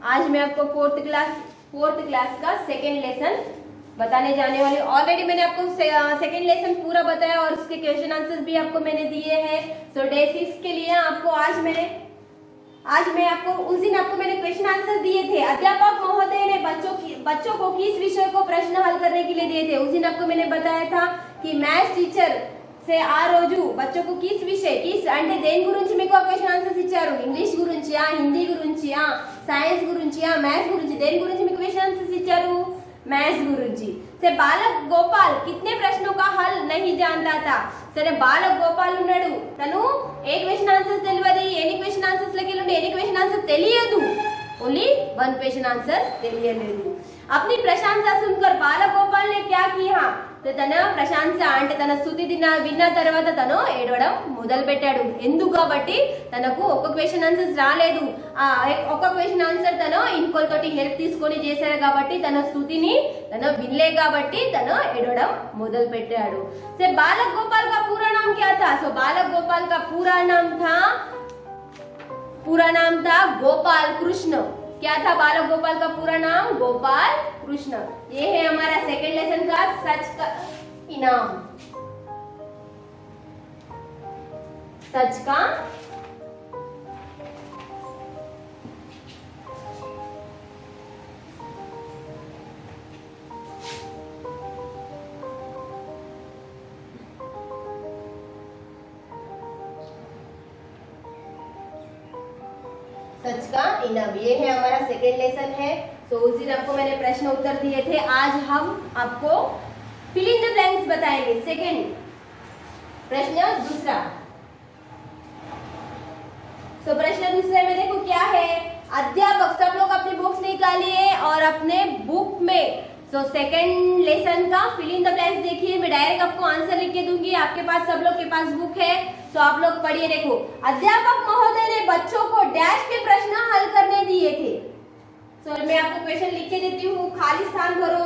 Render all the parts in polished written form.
आज मैं आपको फोर्थ क्लास का सेकेंड लेसन बताने जाने वाली। ऑलरेडी मैंने आपको सेकेंड लेसन पूरा बताया और उसके क्वेश्चन आंसर्स भी आपको मैंने दिए हैं। सो डे 6 के लिए आपको आज मैं आपको उस दिन आपको मैंने क्वेश्चन आंसर दिए थे। अध्यापक महोदय ने बच्चों को किस विषय को प्रश्न हल करने के लिए दिए थे। उस दिन आपको मैंने बताया था कि मैथ्स टीचर से आ रोजू बच्चों को किस विषय అంటే దేని గురించి మీకు క్వశ్చన్ ఆన్సర్స్ ఇచ్చారు, ఇంగ్లీష్ గురించియా, హిందీ గురించియా, సైన్స్ గురించియా, మ్యాథ్స్ గురించి, దేని గురించి మీకు క్వశ్చన్ ఆన్సర్స్ ఇచ్చారు, मैथ्स गुरुजी से बालक गोपाल कितने प्रश्नों का हल नहीं जानता था। సరే బాలక్ గోపాల్ ఉన్నాడు, తను ఏ క్వశ్చన్ ఆన్సర్స్ తెలియదు, ఎన్ని క్వశ్చన్ ఆన్సర్స్ లకి ఉండే ఎన్ని క్వశ్చన్ ఆన్సర్స్ తెలియదు, ఓన్లీ वन क्वेश्चन आंसर తెలియలేదు। अपनी प्रशंसा सुनकर बालक गोपाल ने क्या किया, తన ప్రశంస అంటే తన స్తుతి విన్న తర్వాత తను ఏడవడం మొదలు పెట్టాడు। ఎందుకు కాబట్టి తనకు ఒక్క క్వశ్చన్ ఆన్సర్స్ రాలేదు, ఆ ఒక్క క్వశ్చన్ ఆన్సర్ తను ఇంకొకటి హెల్ప్ తీసుకొని చేశాడు కాబట్టి తన స్తుతిని తను వినలే కాబట్టి తను ఏడవడం మొదలు పెట్టాడు। से बालक गोपाल का पूरा नाम क्या था। सो बालक गोपाल का पूरा नाम था गोपाल कृष्ण। क्या था बालक गोपाल का पूरा नाम, गोपाल कृष्ण। ये है हमारा सेकंड लेसन का सच का इनाम, सच का सच का इनाम। ये है हमारा सेकेंड लेसन है। तो उस दिन आपको मैंने प्रश्न उत्तर दिए थे, आज हम आपको फिल इन द ब्लैंक्स बताएंगे। सेकेंड प्रश्न दूसरा। तो प्रश्न दूसरे में देखो क्या है, अध्यापक, सब लोग अपनी बुक्स निकालिए और अपने बुक में तो सेकेंड लेसन का फिल इन द ब्लैंक्स देखिए। मैं डायरेक्ट आपको आंसर लिख के दूंगी, आपके पास सब लोग के पास बुक है तो आप लोग पढ़िए। देखो, अध्यापक महोदय ने बच्चों को डैश के प्रश्न हल करने दिए थे। सो मैं आपको क्वेश्चन लिख के देती हूँ, खाली स्थान भरो।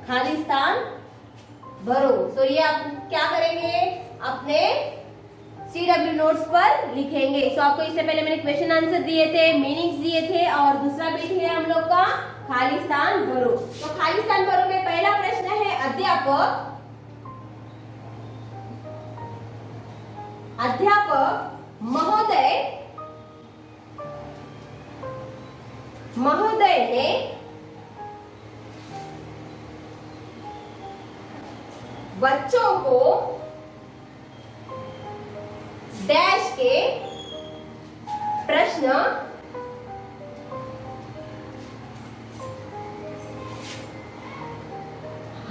खाली स्थान भरो। सो ये आप क्या करेंगे, अपने CW नोट्स पर लिखेंगे। सो आपको इससे पहले मैंने क्वेश्चन आंसर दिए थे, मीनिंग्स दिए थे और दूसरा बीट है हम लोग का खाली स्थान भरो। तो खाली स्थान भरो में पहला प्रश्न है, अध्यापक महोदय ने बच्चों को डैश के प्रश्न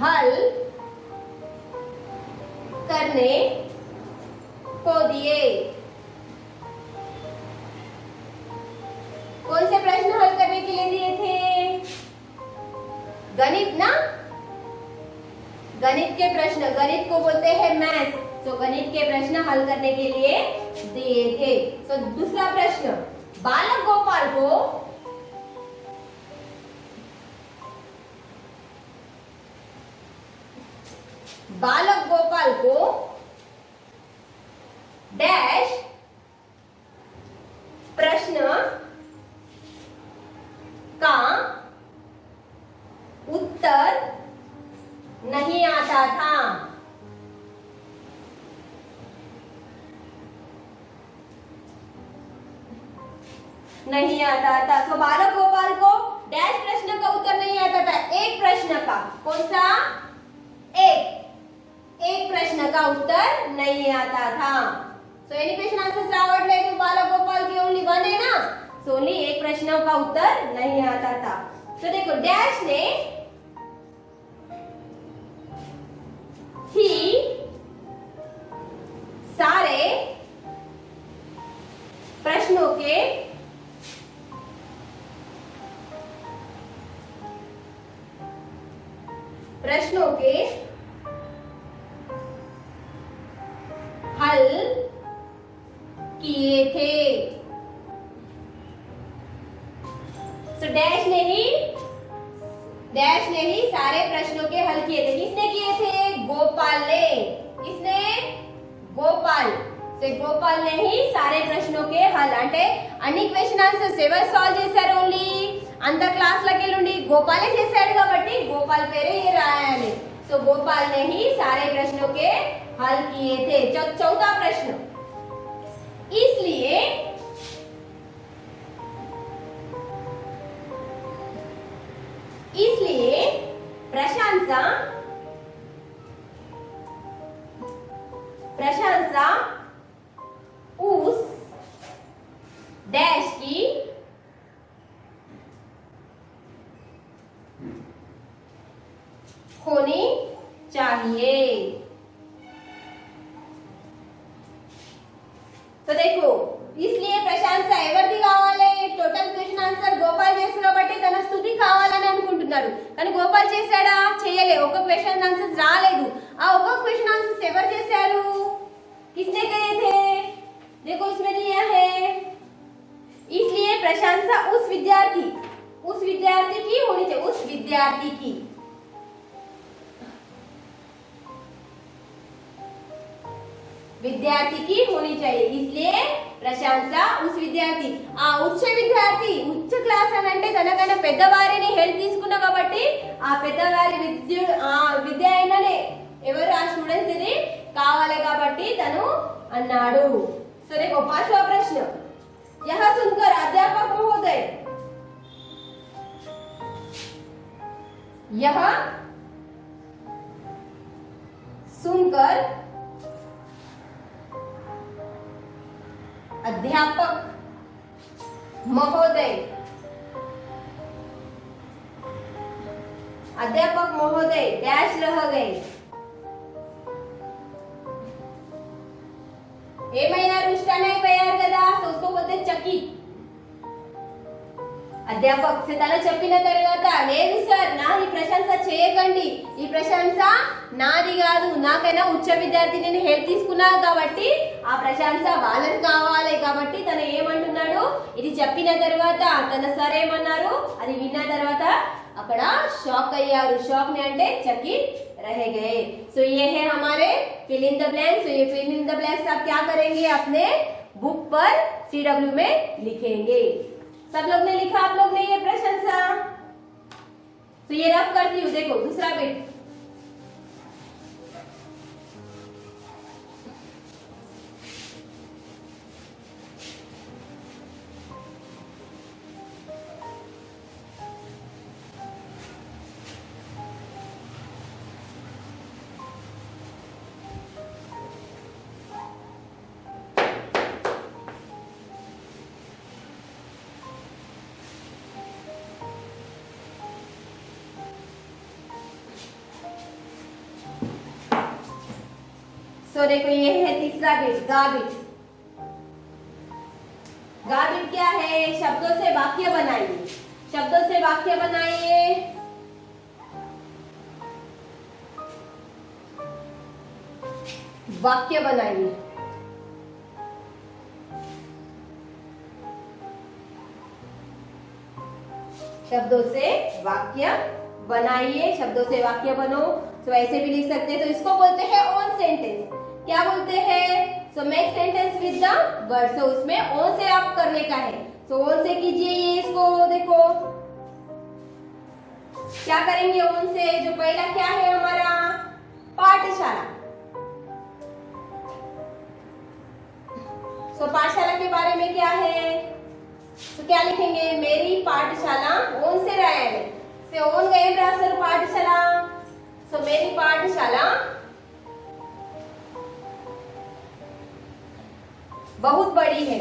हल करने को दिए। कौन से प्रश्न हल करने के लिए दिए थे, गणित ना, गणित के प्रश्न, गणित को बोलते हैं मैथ्स। तो गणित के प्रश्न हल करने के लिए दिए थे। तो दूसरा प्रश्न, बालक गोपाल को डैश प्रश्न का उत्तर नहीं आता था। नहीं आता था। तो बालक गोपाल को डैश प्रश्न का उत्तर नहीं आता था, एक प्रश्न का, कौन सा, एक प्रश्न का उत्तर नहीं आता था। सो एनी क्वेश्चन आंसर आवडले की बालक गोपाल की ओनली वन है ना, सो ओनली एक प्रश्न का उत्तर नहीं आता था। तो देखो, डैश ने ही सारे प्रश्नों के हल किए थे। तो डैश ने ही सारे प्रश्नों के हल किए थे। किसने किए थे, गोपाल ने। किसने, गोपाल। సో గోపాల్ ने ही सारे ప్రశ్నों के हल అంటే అన్ని క్వశ్చన్ ఆన్సర్స్ ఎవరు సాల్వ్ చేశారు ఓన్లీ అంత క్లాస్ లకి నుండి గోపాలే చేశాడు కాబట్టి గోపాల్ పేరే ये రాయాలి సో గోపాల్ ने ही सारे प्रश्नों के हल किए थे चौथा प्रश्न इसलिए प्रशंसा उस डैश की होनी चाहिए। तो देखो इसलिए ప్రశంస ఎవరిది కావాలి టోటల్ క్వశ్చన్ ఆన్సర్ గోపాల్ చేసిన కాబట్టి తన స్తుతి కావాలని అనుకుంటున్నారు కానీ గోపాల్ చేశాడా చేయలే ఒక క్వశ్చన్ ఆన్సర్స్ రాలేదు ఆ ఒక క్వశ్చన్ ఆన్సర్స్ ఎవరు చేశారు किसने करे थे देखो इसमें दिया है इसलिए प्रशंसा उस विद्यार्थी की होनी चाहिए उस विद्यार्थी की होनी चाहिए इसलिए ప్రశంసా उस విద్యార్థి ఆ ఉచ్చ విద్యార్థి ఉచ్చ క్లాస్ అని అంటే తనకన్నా పెద్దవారిని హెల్ప్ తీసుకున్నా కాబట్టి ఆ పెద్దవారి విద్య అయిననే ఎవరు ఆ స్టూడెంట్స్ ఇది కావాలి కాబట్టి తను అన్నాడు। సో देखो पांचवा प्रश्न यह सुनकर अध्यापक महोदय यह सुनकर अध्यापक महोदय डैश रह गए ఏమైనారు ఇష్టాన్ని అయిపోయారు కదా సో उसको बोलते చకిత్ అధ్యాపక్ తన చెప్పిన తర్వాత లేదు సార్ నాది ప్రశంస చేయకండి ఈ ప్రశంస నాది కాదు నాకైనా ఉచ్చ విద్యార్థి నేను హెల్ప్ తీసుకున్నా కాబట్టి ఆ ప్రశంస వాళ్ళకి కావాలి కాబట్టి తను ఏమంటున్నాడు ఇది చెప్పిన తర్వాత తన సార్ ఏమన్నారు అది విన్న తర్వాత అక్కడ షాక్ అయ్యారు షాక్ ని అంటే చకిత్ रह गए। सो ये है हमारे फिल इन द ब्लैंक्स। सो ये फिल इन द ब्लैंक्स आप क्या करेंगे अपने बुक पर CW में लिखेंगे। सब लोग ने लिखा आप लोग ने ये प्रशंसा तो ये रफ करती हूँ देखो दूसरा बिट तो देखो ये है तीसरा बिट गा बिट। गा बिट क्या है शब्दों से वाक्य बनाइए शब्दों से वाक्य बनाइए वाक्य बनाइए शब्दों से वाक्य बनाइए शब्दों से वाक्य बनो। तो ऐसे भी लिख सकते हैं तो इसको बोलते हैं ऑन सेंटेंस क्या बोलते हैं so make sentence with the word. So उसमें ऑन से आप करने का है सो ऑन से कीजिए ये इसको देखो क्या करेंगे ऑन से जो पहला क्या है हमारा पाठशाला। सो पाठशाला के बारे में क्या है तो क्या लिखेंगे मेरी पाठशाला ऑन से रायल से ऑन गए सर पाठशाला सो मेरी पाठशाला बहुत बड़ी है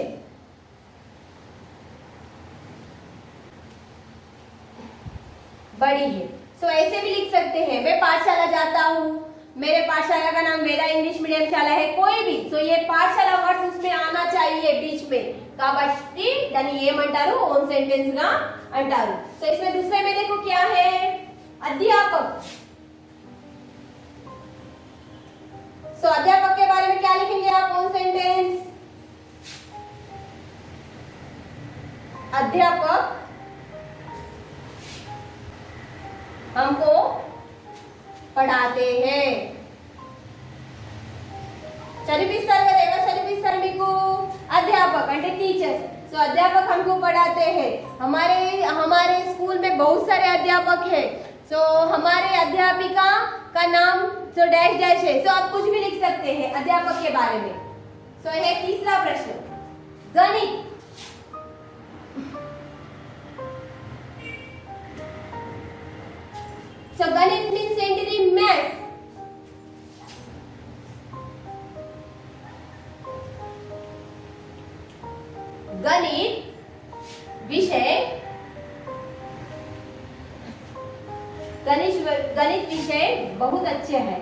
सो ऐसे भी लिख सकते हैं मैं पाठशाला जाता हूँ मेरे पाठशाला का नाम मेरा इंग्लिश मीडियम शाला है कोई भी सो ये पाठशाला वर्ड्स उसमें आना चाहिए बीच में కాబట్టి దాన్ని ఏమంటారు ఓన్ సెంటెన్స్ గా అంటారు। సో इसमें दूसरे में देखो क्या है अध्यापक। सो अध्यापक के बारे में क्या लिखेंगे आप ओन सेंटेंस अध्यापक हमको पढ़ाते हैं चलिपिस्तार का देगा चलिपिस्तार तो अध्यापक हमको पढ़ाते हैं, हमारे स्कूल में बहुत सारे अध्यापक हैं। सो हमारे अध्यापिका का नाम सो डैश डैश है। सो आप कुछ भी लिख सकते हैं अध्यापक के बारे में। सो है तीसरा प्रश्न, गणित। सो गणित मीन्स एंटिटी मैथ्स। गणित विषय बहुत अच्छे हैं।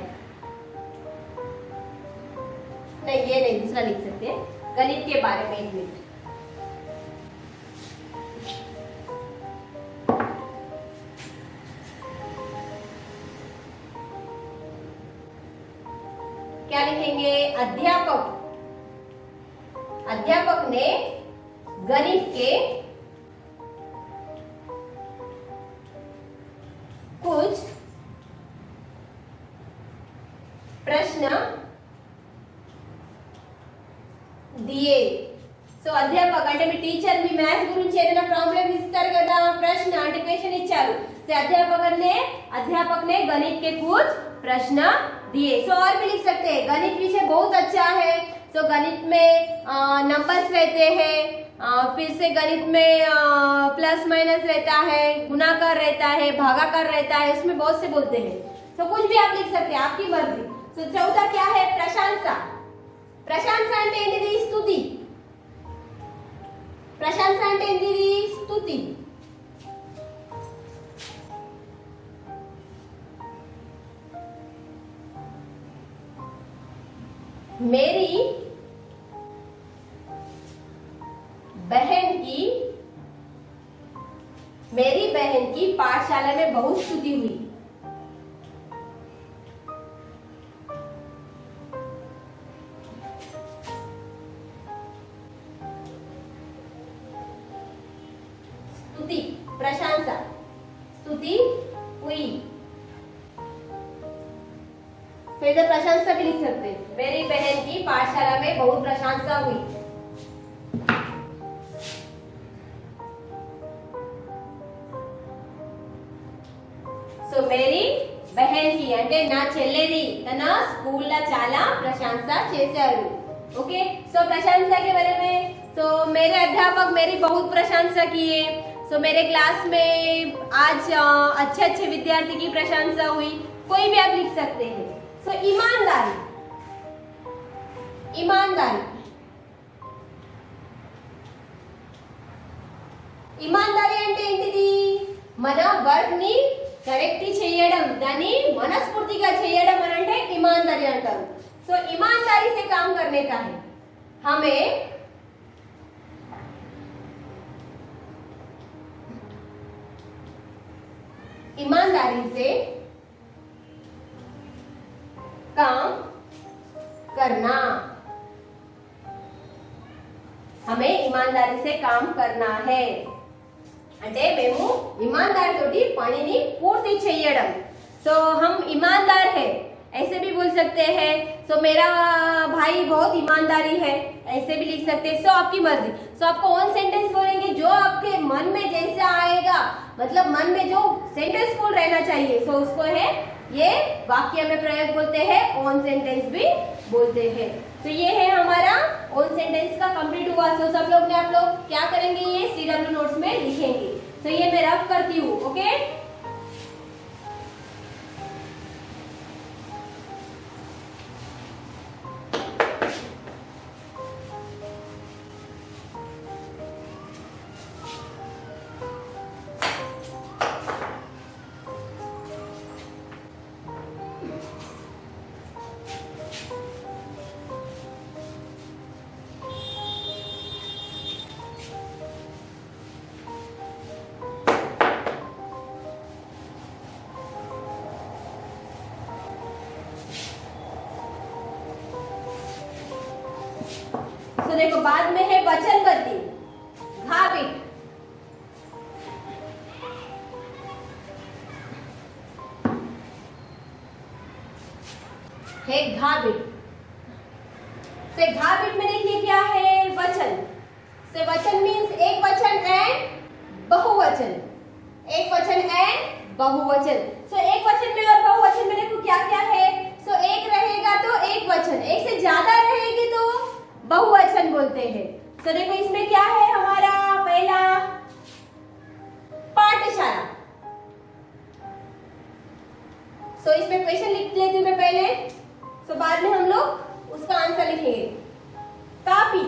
नहीं, ये नहीं, दूसरा लिख सकते हैं गणित के बारे में। 1 मिनट। क्या लिखेंगे? अध्यापक ने गणित के कुछ प्रश्न दिए। సో అధ్యాపక అంటే మీ టీచర్ మీ మ్యాథ్స్ గురించి ఏదైనా ప్రాబ్లం ఇస్తారు కదా, ప్రశ్న అంటే క్వశ్చన్ ఇచ్చారు। సో अध्यापक ने गणित के कुछ प्रश्न दिए। सो और भी लिख सकते हैं, गणित विषय बहुत अच्छा है। सो गणित में नंबर्स रहते हैं, फिर से गणित में प्लस माइनस रहता है, गुणाकार रहता है, भागाकार रहता है, उसमें बहुत से बोलते हैं। तो कुछ भी आप लिख सकते हैं, आपकी मर्जी। तो चौथा क्या है? प्रशंसा। प्रशंसा అంటే ఏంటిది? స్తుతి। ప్రశంస అంటే ఏంటిది? స్తుతి। मेरी बहन की पाठशाला में बहुत स्तुति हुई। स्तुति, प्रशंसा, स्तुति हुई। फिर इधर प्रशंसा भी लिख सकते हैं, मेरी बहन की पाठशाला में बहुत प्रशंसा हुई। సో మేరీ బహన్ కి అంటే నా చెల్లెది తన స్కూల్ లో చాలా ప్రశంస చేశారు। ओके, सो प्रशंसा के बारे में, तो मेरे अध्यापक मेरी बहुत प्रशंसा किए। सो मेरे क्लास में आज अच्छे विद्यार्थी की प्रशंसा हुई। कोई भी आप लिख सकते हैं। सो ईमानदारी। ईमानदारी అంటే ఏంటిది? మన వర్క్ ని కరెక్ట్ చేయడం, దాన్ని మనస్ఫూర్తిగా చేయడం అని అంటే ईमानदारी అంటారు। सो ईमानदारी से काम करने का है। हमें ईमानदारी से काम करना, हमें ईमानदारी से काम करना है అంటే మేము ईमानदार तोटी పనిని పూర్తి చేయడం। सो हम ईमानदार है ऐसे भी बोल सकते हैं। सो मेरा भाई बहुत ईमानदारी है, ऐसे भी लिख सकते हैं। सो आपकी मर्जी। सो आपको ओन सेंटेंस बोलेंगे जो आपके मन में जैसा आएगा, मतलब मन में जो सेंटेंस फुल रहना चाहिए, सो उसको है ये वाक्य में प्रयोग बोलते हैं, ओन सेंटेंस भी बोलते हैं। तो ये है हमारा ओन सेंटेंस का कंप्लीट हुआ। सो सब लोग ने आप लोग क्या करेंगे? ये CW नोट्स में लिखेंगे। तो ये मैं रफ करती हूँ। ओके, तो देखो बाद में है वचनबद्धी, घाबिट। है घाबिट। से घाबिट में देखिए क्या है? वचन। से वचन मीन्स बोलते हैं। तो देखो इसमें क्या है हमारा पहला पाठशाला। सो इसमें क्वेश्चन लिख लेती हूँ मैं पहले, सो बाद में हम लोग उसका आंसर लिखेंगे। कापी,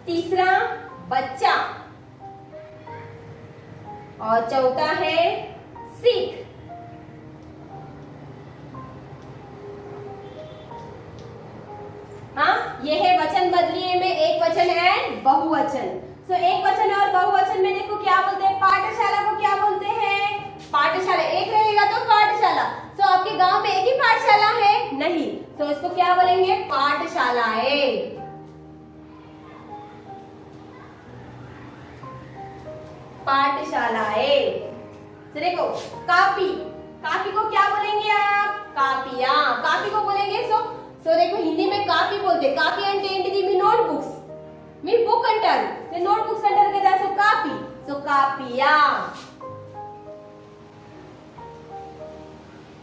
तीसरा बच्चा, और चौथा है सीख। हाँ, ये है वचन बदलिए में एक वचन एंड बहुवचन। सो एक वचन और बहुवचन में देखो क्या बोलते हैं, पाठशाला को क्या बोलते हैं, पाठशाला। एक रहेगा तो पाठशाला। सो आपके गांव में एक ही पाठशाला है? नहीं, तो इसको क्या बोलेंगे, पाठशालाएं। पाठशालाएं। तो देखो कापी, कापी को क्या बोलेंगे आप, कापियां। कापी को बोलेंगे सो देखो हिंदी में कापी बोलते, कापी అంటే ఏంటిది, మీ నోట్బుక్స్, మీ బుక్ అంటారు, మీ నోట్బుక్స్ అంటారు కదా, సో కాపీ, సో కాపియా,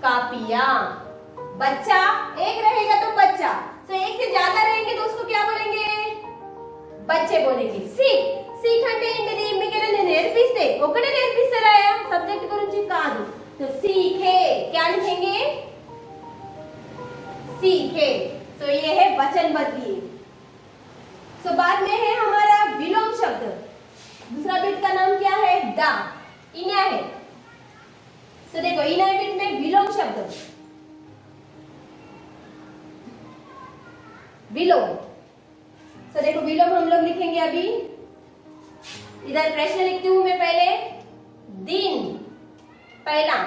कापियां। बच्चा एक रहेगा तो बच्चा, तो एक से ज्यादा रहेंगे तो उसको क्या बोलेंगे, बच्चे बोलेंगे। सीख, सीख అంటే ఏంటిది, మీకు ఏదైనా నేర్పిస్తే ఒకటే నేర్పిస్తారా, సబ్జెక్ట్ గురించి కాదు, तो सीखे क्या लिखेंगे, सीखे। तो ये है वचन बदलिए। तो बाद में है हमारा विलोम शब्द। दूसरा बिट का नाम क्या है, दा, इन्या है। तो देखो इन्या बिट में विलोम शब्द, विलोम। तो देखो विलोम हम लोग लिखेंगे अभी। इधर प्रश्न लिखती हूं मैं पहले, दिन पहला,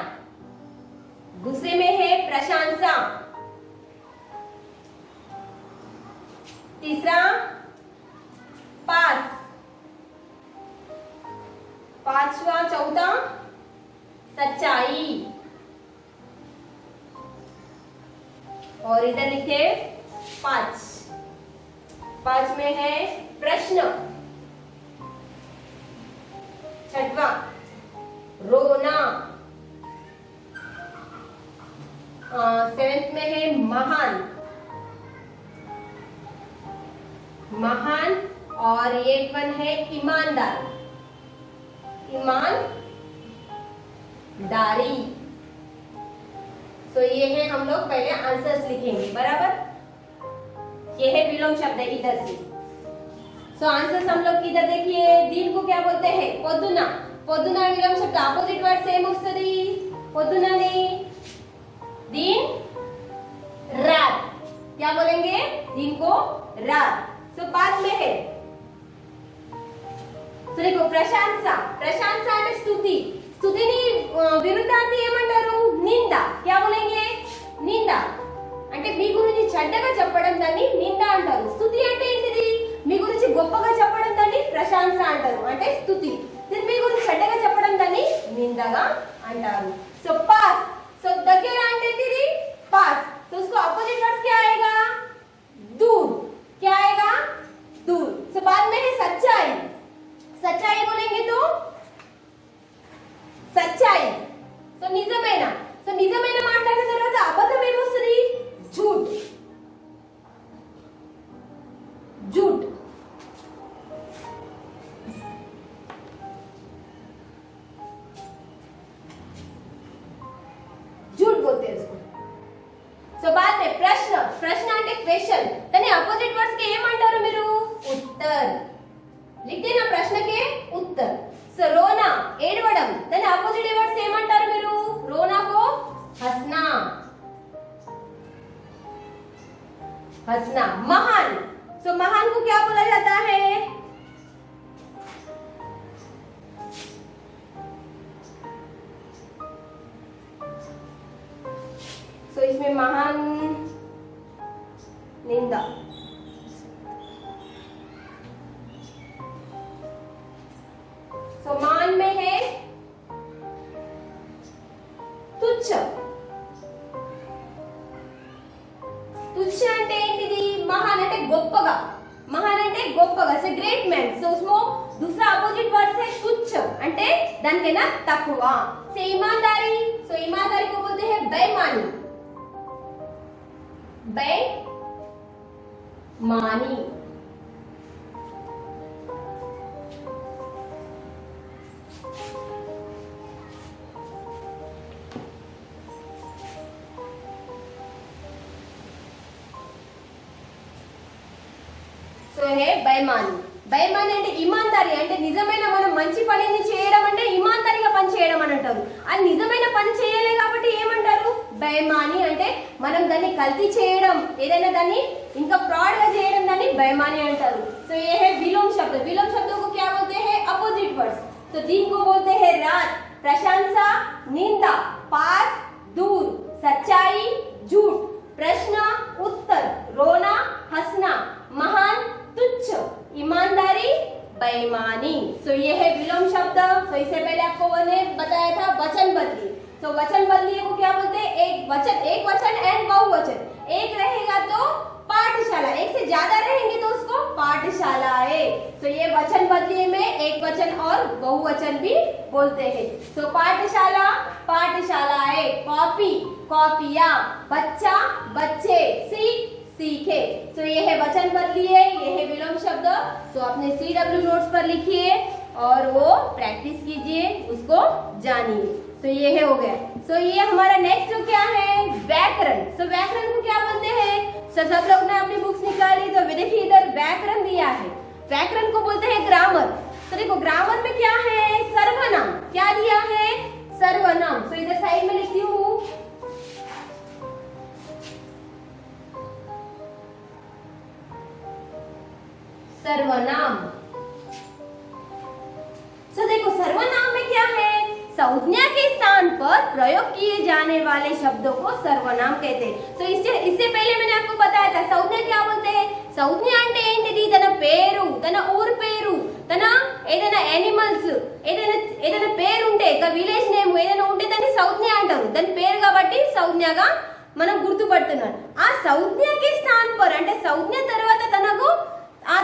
दूसरे में है प्रशंसा, तीसरा पास, पांचवा चौथा सच्चाई, और इधर लिखे पांच, पांच में है प्रश्न, छठवा रोना, सेवेंथ में है महान, महान, और ये वन है ईमानदार, ईमानदारी। तो ये है हम लोग पहले आंसर्स लिखेंगे, बराबर। ये है विलोम शब्द इधर से। सो आंसर्स हम लोग इधर देखिए, दिन को क्या बोलते हैं, పొద్దున, పొద్దున విలోమ శబ్ద ఆపోజిట్ వర్డ్ సేమ్ వస్తుంది, పొద్దునని, दिन रात, क्या बोलेंगे, दिन को रात। तो बाद में है, तो देखो प्रशंसा, प्रशंसा అంటే స్తుతి, స్తుతిని విరుద్ధార్థి ఏమంటారు, నింద, क्या बोलेंगे, నింద అంటే మీ గురించి చెడ్డగా చెప్పడం దాన్ని నింద అంటారు। స్తుతి అంటే ఏంటిది, మీ గురించి గొప్పగా చెప్పడం దాన్ని ప్రశంస అంటారు, అంటే స్తుతి। మీ గురించి చెడ్డగా చెప్పడం దాన్ని నిందగా అంటారు। సో పాస్, సో దగ్గర అంటే ఏంటిది, पास। तो उसको अपोजिट वर्ड क्या आएगा, दूर, क्या आएगा, दूर। तो बाद में है सच्चाई, सच्चाई बोलेंगे तो सच्चाई, तो निजमेना, तो निजमेना మాట్లాడిన తర్వాత అబద్ధం ఏమొస్తుంది, झूठ, झूठ। झूठ बोलते हैं इसको। సో बाद में प्रश्न, प्रश्न అంటే क्वेश्चन, దాని అపోజిట్ వర్డ్స్ కి ఏమంటారు మీరు, ఉత్తర్। लिख देना प्रश्न के उत्तर। సో రోనా ఏడవడం, దాని అపోజిట్ వర్డ్స్ ఏమంటారు మీరు, రోనా को हंसना, हंसना। महान, तो महान को क्या बोला जाता है, तो इसमें महान निंदा। तो मान में है तुच्छ, तुच्छ అంటే ఏంటిది, महान అంటే గొప్పగా, महान అంటే గొప్పగా, से ग्रेट मैन। सो उसमें दूसरा अपोजिट वर्ड है तुच्छ, అంటే దానికైనా తక్కువ। से ईमानदारी, सो ईमानदारी को बोलते हैं बेईमानी, मानी। సో है బేమాని। బేమాని అంటే ఇమాందారి, అంటే నిజమైన మనం మంచి పనిని చేయడం అంటే ఇమాందారిగా పని చేయడం అని అంటారు। అది నిజమైన పని చేయలే కాబట్టి ఏమంటారు బేమాని అంటే మనం దాన్ని కల్తీ చేయడం, ఏదైనా దాన్ని ఇంకా ఫ్రాడ్ గా చేయడం దాన్ని బేमानी అంటారు। तो ये है विलोम शब्द। विलोम शब्दों को क्या बोलते हैं अपोजिट वर्ड्स। तो दिन को बोलते हैं रात, प्रशंसा निंदा, पास दूर, सच्चाई झूठ, प्रश्न उत्तर, रोना हंसना, महान तुच्छ, ईमानदारी बेईमानी। तो ये है विलोम शब्द। तो इससे पहले आपको मैंने बताया था वचन बदली। तो वचन बदली को क्या बोलते हैं एक वचन एंड बहुवचन। एक रहेगा तो पाठशाला, एक से ज्यादा रहेंगे तो उसको पाठशालाएं। तो ये वचन बदली में एक वचन और बहुवचन भी बोलते हैं। तो पाठशाला पाठशालाएं, कॉपी कॉपियां, बच्चा बच्चे, सीख सीखे। तो ये है वचन बदली है, ये है विलोम शब्द। तो अपने CW नोट्स पर लिखिए और वो प्रैक्टिस कीजिए, उसको जानिए। तो ये है हो गया। तो ये हमारा नेक्स्ट जो क्या है व्याकरण। तो व्याकरण को क्या बोलते हैं। तो सब लोग ने अपनी बुक्स निकाली, तो देखिए इधर व्याकरण दिया है। व्याकरण को बोलते हैं ग्रामर। तो देखो ग्रामर में क्या है सर्वनाम। क्या दिया है सर्वनाम। तो इधर साइड में लिखती हूँ सर्वनाम। तो देखो सर्वनाम में क्या है संज्ञा के स्थान पर प्रयोग किए जाने वाले शब्दों को सर्वनाम कहते हैं। तो इससे पहले मैंने आपको बताया था संज्ञा क्या बोलते हैं। संज्ञा అంటే ఏంటిది తన పేరు, తన ఊరు పేరు, తన ఏదైనా యానిమల్స్ ఏదైనా పేరు ఉంటే ఒక విలేజ్ నేమ్ ఏదైనా ఉంటే దాన్ని సంజ్ఞ అంటారు। దాని పేరు కాబట్టి సంజ్ఞగా మనం గుర్తుపడుతున్నాం। ఆ సంజ్ఞకి స్థానం पर అంటే సంజ్ఞ తర్వాత తనకు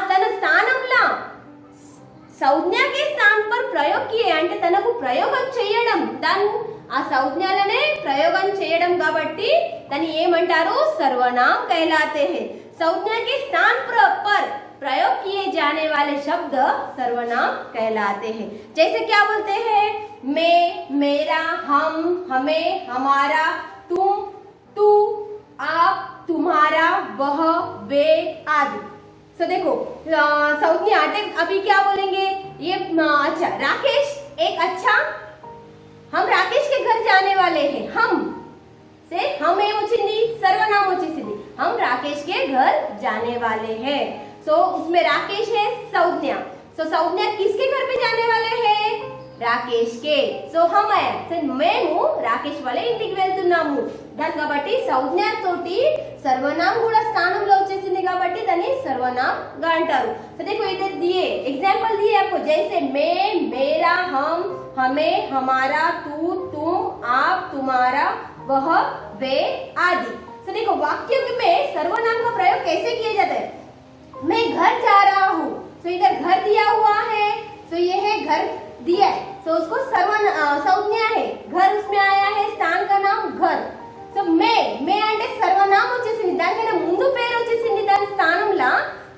తన స్థానంలో సంజ్ఞ के स्थान पर प्रयोग किए అంటే తనకు ప్రయోగం చేయడం, దాన్ని ఆ సంజ్ఞలనే ప్రయోగం చేయడం కాబట్టి దాన్ని ఏమంటారు सर्वनाम कहलाते हैं। संज्ञा के स्थान पर प्रयोग किए जाने वाले शब्द सर्वनाम कहलाते हैं। जैसे क्या बोलते हैं मैं, मेरा, हम, हमें, हमारा, तुम, तू, आप, तुम्हारा, वह, वे आदि। तो देखो संज्ञा अभी क्या बोलेंगे ये अच्छा राकेश एक अच्छा, हम राकेश के घर जाने वाले हैं। हम से हम వచ్చింది सर्वनाम వచ్చేసింది, हम राकेश के घर जाने वाले हैं। सो उसमें राकेश है संज्ञा। सो संज्ञा किसके घर पे जाने वाले हैं राकेश के। सो हम మేము రాకేష్ వాళ్ళ ఇంటికి వెళ్తున్నాము దాని కాబట్టి సంజ్ఞ తోటి सर्वनाम కూడా స్థానంలో వచ్చేసింది కాబట్టి దాన్ని सर्वनाम గా అంటారు। तो देखो इधर दिए एग्जांपल दिए आपको जैसे मैं, मेरा, हम, हमें, हमारा, तू, तुम, आप, तुम्हारा, वह, वे आदि। तो देखो वाक्यों में सर्वनाम का प्रयोग कैसे किया जाता है। मैं घर जा रहा हूँ। तो इधर घर दिया हुआ है, तो ये है घर दिया है, तो उसको संज्ञा है। घर उसमें आया है, स्थान का नाम घर। సో మే అంటే సర్వనామం వచ్చేసింది, దానికన్నా ముందు పేరు వచ్చేసింది, దాని స్థానంలో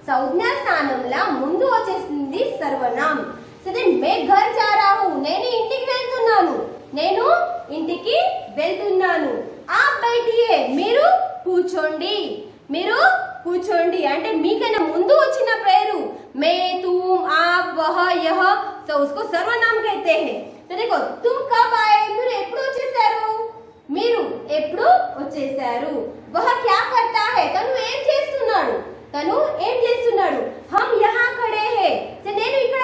సంజ్ఞా స్థానంలో ముందు వచ్చేసింది सर्वनाम। సో మే घर जा रहा हूं, నేను ఇంటికి వెళ్తున్నాను, నేను ఇంటికి వెళ్తున్నాను। आप बैठिए, మీరు కూర్చోండి, మీరు కూర్చోండి అంటే మీకన్నా ముందు వచ్చిన పేరు मैं, तुम, आप, वह, यह, तो उसको सर्वनाम कहते हैं। तो देखो तुम कब आए, మీరు ఎప్పుడు వచ్చేసారు, మీరు ఎప్పుడు వచ్చేసారు। वह क्या करता है, తను ఏం చేస్తున్నాడు, తను ఏం చేస్తున్నాడు। हम यहाँ खड़े हैं, నేను ఇక్కడ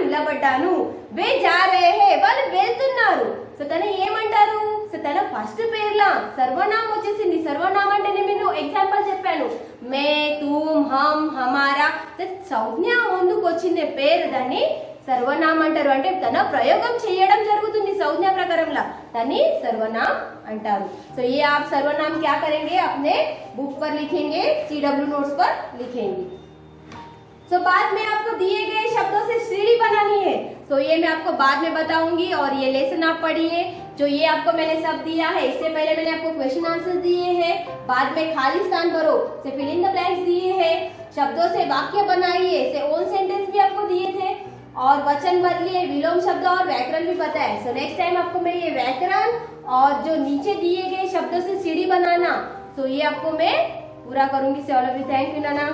నిలబడ్డాను। वे जा रहे हैं, వాళ్ళు వెళ్తున్నారు। సో తను ఏమంటారు, సో తన ఫస్ట్ పేర్లా सर्वनाम వచ్చేసింది। सर्वनाम అంటే నేను ఎగ్జాంపుల్ చెప్పాను మే, तुम, हम, हमारा, సంజ్ఞ ముందుకు వచ్చిందే పేరు దాన్ని सर्वनाम అంటారు। అంటే తన ప్రయోగం చేయడం జరుగుతుంది సంజ్ఞ ప్రకారంలా దాన్ని सर्वनाम अंटारू। तो ये आप सर्वनाम क्या करेंगे अपने बुक पर लिखेंगे, CW नोट्स पर लिखेंगे। सो बाद में आपको दिए गए शब्दों से सीढ़ी बनानी है। सो ये मैं आपको बाद में बताऊंगी और ये लेसन आप पढ़िए। जो ये आपको मैंने सब दिया है, इससे पहले मैंने आपको क्वेश्चन आंसर दिए हैं, बाद में खाली स्थान भरो से फिल इन द ब्लैंक्स दिए हैं, शब्दों से वाक्य बनाइए से ओन सेंटेंस भी आपको दिए थे, और वचन बदलिए, विलोम शब्द और व्याकरण भी पता है। सो नेक्स्ट टाइम आपको मैं ये व्याकरण और जो नीचे दिए गए शब्दों से सीढ़ी बनाना, तो ये आपको मैं पूरा करूंगी। All of you, thank you Nana.